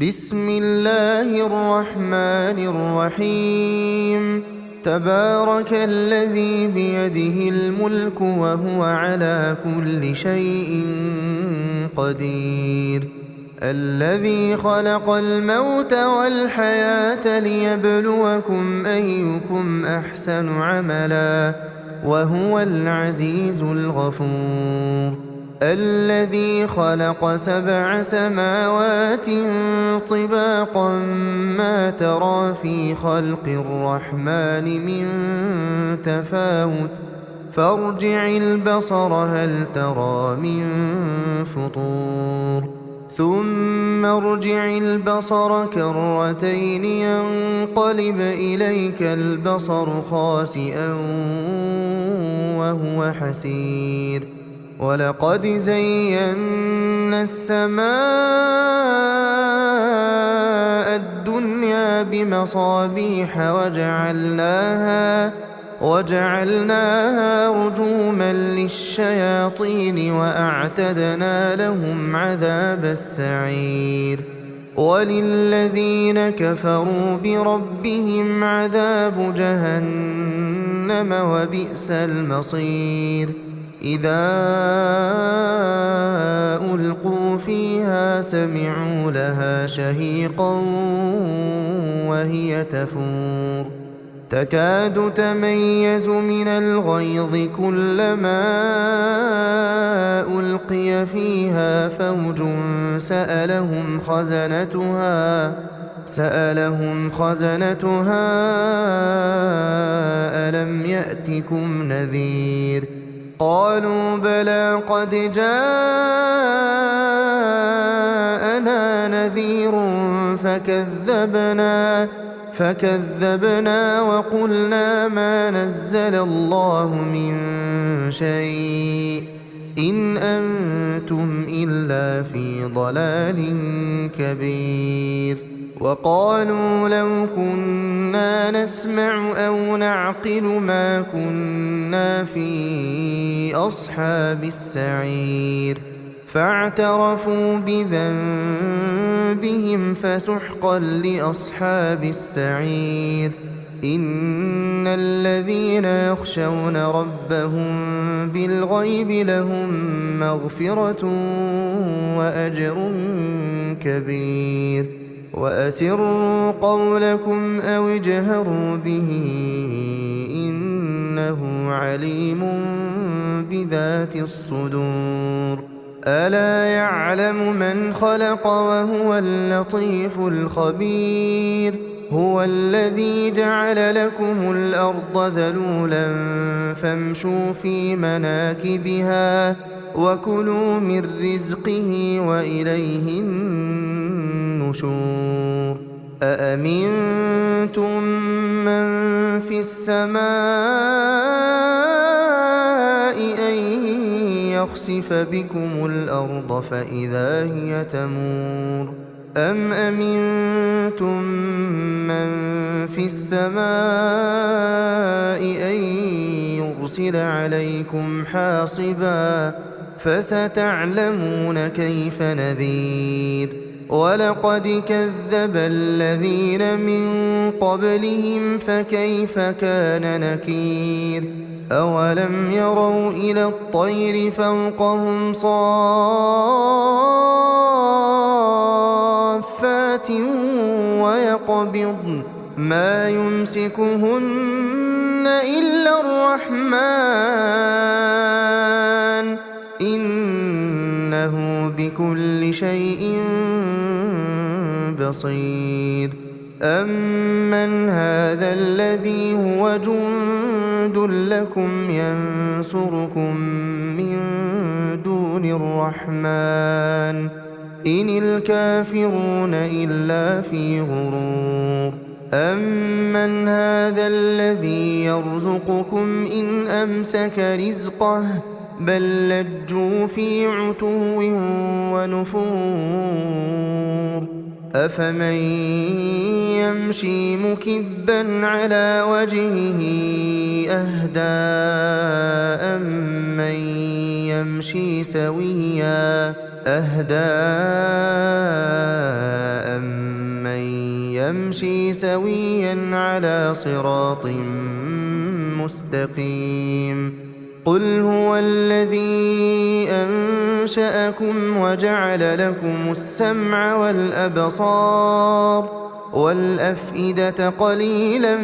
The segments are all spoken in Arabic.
بسم الله الرحمن الرحيم. تبارك الذي بيده الملك وهو على كل شيء قدير. الذي خلق الموت والحياة ليبلوكم أيكم أحسن عملا وهو العزيز الغفور. الذي خلق 7 سماوات طباقا ما ترى في خلق الرحمن من تفاوت فارجع البصر هل ترى من فطور ثم ارجع البصر كرتين ينقلب إليك البصر خاسئا وهو حسير. ولقد زينا السماء الدنيا بمصابيح وجعلناها رجوما للشياطين وأعتدنا لهم عذاب السعير. وللذين كفروا بربهم عذاب جهنم وبئس المصير. إذا ألقوا فيها سمعوا لها شهيقا وهي تفور تكاد تميز من الغيظ كلما ألقي فيها فوج سألهم خزنتها ألم يأتكم نذير قالوا بلى قد جاءنا نذير فكذبنا وقلنا ما نزل الله من شيء إن أنتم إلا في ضلال كبير. وقالوا لو كنا نسمع أو نعقل ما كنا في أصحاب السعير فاعترفوا بذنبهم فسحقا لأصحاب السعير. إن الذين يخشون ربهم بالغيب لهم مغفرة وأجر كبير. وأسروا قولكم أو اجهروا به إنه عليم بذات الصدور. ألا يعلم من خلق وهو اللطيف الخبير. هو الذي جعل لكم الأرض ذلولا فامشوا في مناكبها وكلوا من رزقه وإليه النشور. أأمنتم من في السماء أن يخسف بكم الأرض فإذا هي تمور أم أمنتم من في السماء أن يرسل عليكم حاصبا فستعلمون كيف نذير. ولقد كذب الذين من قبلهم فكيف كان نكير. أولم يروا إلى الطير فوقهم صافات ويقبضن ما يمسكهن إلا الرحمن إنه بكل شيء بصير. أمن هذا الذي هو جند لكم ينصركم من دون الرحمن إن الكافرون إلا في غرور. أمن هذا الذي يرزقكم إن أمسك رزقه بل لجوا في عتو ونفور. أفمن يمشي مكبا على وجهه أهدى أمن يمشي سويا أهدى أم نمشي سويا على صراط مستقيم. قل هو الذي أنشأكم وجعل لكم السمع والأبصار والأفئدة قليلا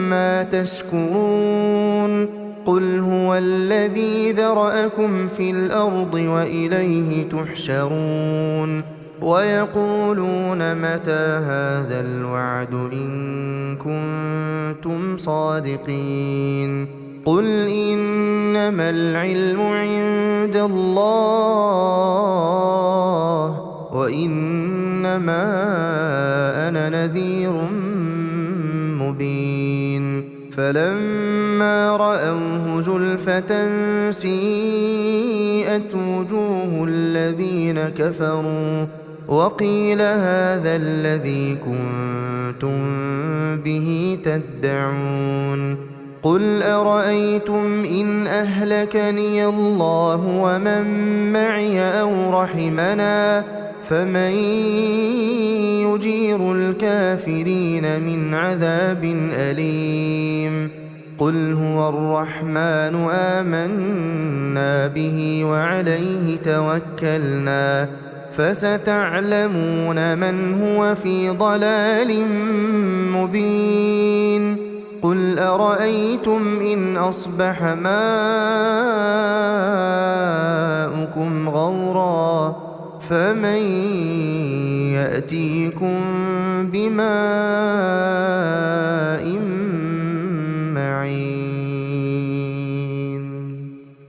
ما تشكرون. قل هو الذي ذرأكم في الأرض وإليه تحشرون. ويقولون متى هذا الوعد إن كنتم صادقين. قل إنما العلم عند الله وإنما أنا نذير مبين. فلما رأوه زلفة سيئت وجوه الذين كفروا وقيل هذا الذي كنتم به تدعون. قل أرأيتم إن أهلكني الله ومن معي أو رحمنا فمن يجير الكافرين من عذاب أليم. قل هو الرحمن آمنا به وعليه توكلنا فستعلمون من هو في ضلال مبين. قل أرأيتم إن أصبح ماؤكم غورا فمن يأتيكم بماء